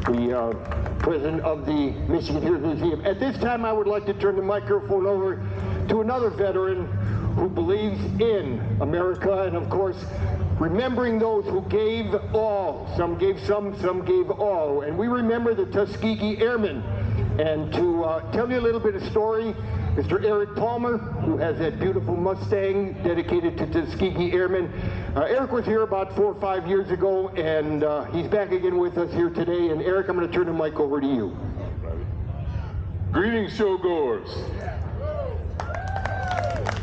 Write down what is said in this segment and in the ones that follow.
the president of the Michigan Heritage Museum. At this time, I would like to turn the microphone over to another veteran who believes in America and, of course, remembering those who gave all. Some gave some gave all. And we remember the Tuskegee Airmen. And to tell you a little bit of story, Mr. Eric Palmer, who has that beautiful Mustang dedicated to Tuskegee Airmen. Eric was here about 4 or 5 years ago, and he's back again with us here today. And Eric, I'm going to turn the mic over to you. Greetings, showgoers.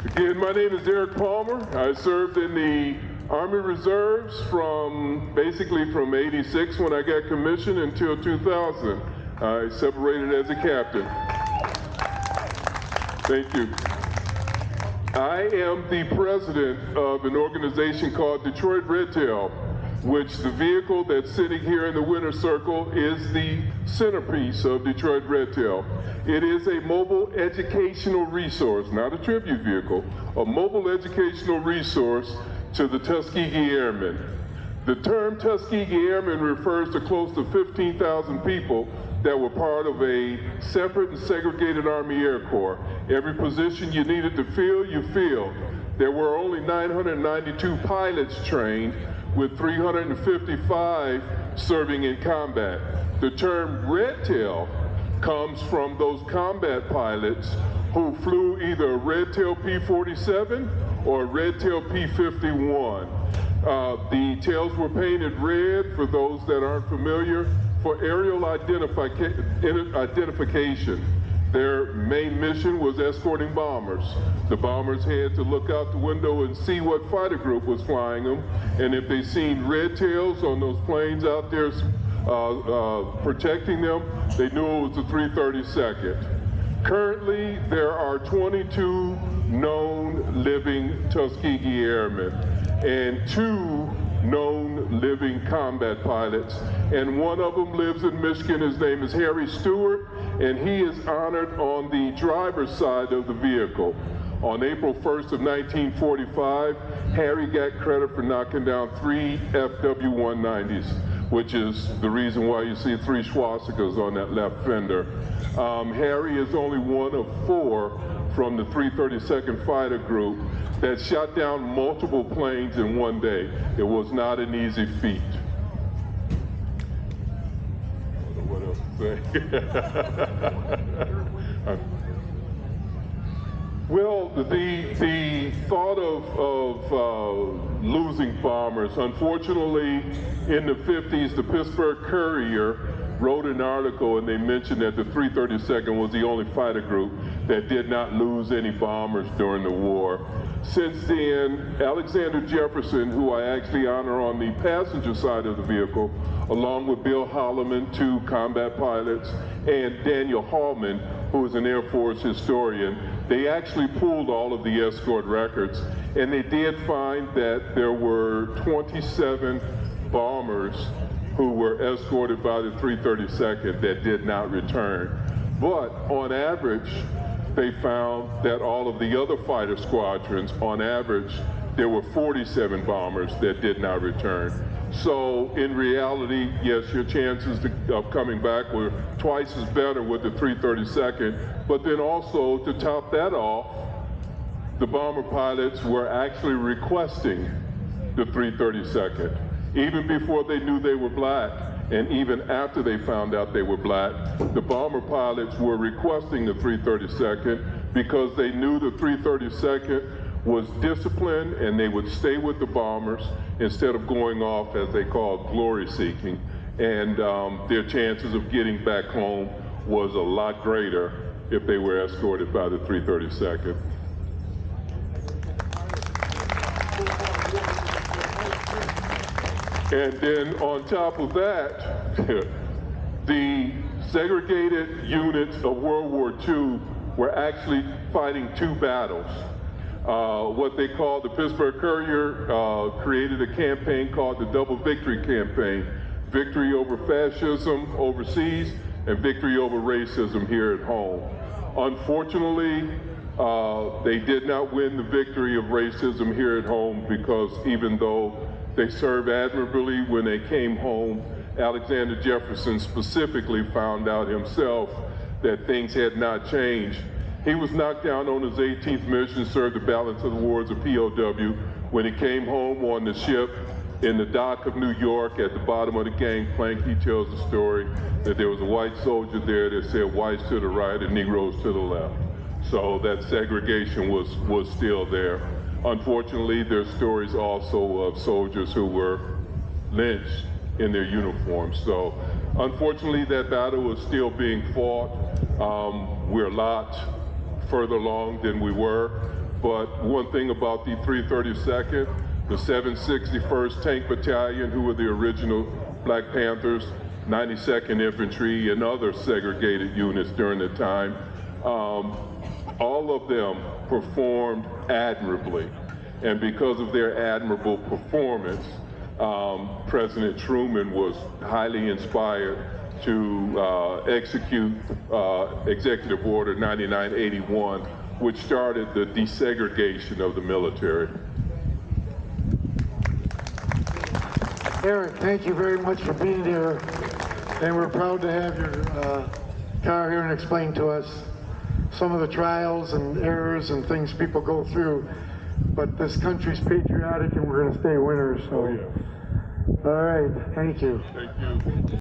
Again, my name is Eric Palmer. I served in the Army Reserves basically from '86 when I got commissioned until 2000. I separated as a captain. Thank you. I am the president of an organization called Detroit RedTail, which the vehicle that's sitting here in the winner's circle is the centerpiece of Detroit RedTail. It is a mobile educational resource, not a tribute vehicle, a mobile educational resource to the Tuskegee Airmen. The term Tuskegee Airmen refers to close to 15,000 people that were part of a separate and segregated Army Air Corps. Every position you needed to fill, you filled. There were only 992 pilots trained, with 355 serving in combat. The term RedTail comes from those combat pilots who flew either a RedTail P-47 or a RedTail P-51. The tails were painted red, for those that aren't familiar, for aerial identification. Their main mission was escorting bombers. The bombers had to look out the window and see what fighter group was flying them, and if they seen red tails on those planes out there protecting them, they knew it was the 332nd. Currently, there are 22 known living Tuskegee Airmen and 2 known living combat pilots, and one of them lives in Michigan. His name is Harry Stewart, and he is honored on the driver's side of the vehicle. On April 1st of 1945, Harry got credit for knocking down 3 FW-190s, which is the reason why you see 3 swastikas on that left fender. Harry is only one of 4 from the 332nd Fighter Group that shot down multiple planes in one day. It was not an easy feat. I don't know what else to say. Well, the thought of losing bombers, unfortunately, in the 50s, the Pittsburgh Courier wrote an article, and they mentioned that the 332nd was the only fighter group that did not lose any bombers during the war. Since then, Alexander Jefferson, who I actually honor on the passenger side of the vehicle, along with Bill Holloman, 2 combat pilots, and Daniel Hallman, who is an Air Force historian, they actually pulled all of the escort records, and they did find that there were 27 bombers who were escorted by the 332nd that did not return. But on average, they found that all of the other fighter squadrons, on average, there were 47 bombers that did not return. So in reality, yes, your chances of coming back were twice as better with the 332nd, but then also to top that off, the bomber pilots were actually requesting the 332nd. Even before they knew they were black, and even after they found out they were black, the bomber pilots were requesting the 332nd because they knew the 332nd was disciplined and they would stay with the bombers instead of going off, as they called, glory seeking. And their chances of getting back home was a lot greater if they were escorted by the 332nd. And then on top of that, the segregated units of World War II were actually fighting 2 battles. What they called, the Pittsburgh Courier created a campaign called the Double Victory Campaign. Victory over fascism overseas and victory over racism here at home. Unfortunately, they did not win the victory of racism here at home, because even though they served admirably when they came home, Alexander Jefferson specifically found out himself that things had not changed. He was knocked down on his 18th mission, served the balance of the war as a POW. When he came home on the ship in the dock of New York, at the bottom of the gangplank, he tells the story that there was a white soldier there that said whites to the right and Negroes to the left. So that segregation was still there. Unfortunately, there's stories also of soldiers who were lynched in their uniforms. So unfortunately, that battle is still being fought. We're a lot further along than we were, but one thing about the 332nd, the 761st Tank Battalion, who were the original Black Panthers, 92nd Infantry, and other segregated units during the time, all of them performed admirably. And because of their admirable performance, President Truman was highly inspired to execute Executive Order 9981, which started the desegregation of the military. Eric, thank you very much for being here, and we're proud to have your car here and explain to us some of the trials and errors and things people go through. But this country's patriotic, and we're going to stay winners. So. Oh, yeah. All right, thank you. Thank you.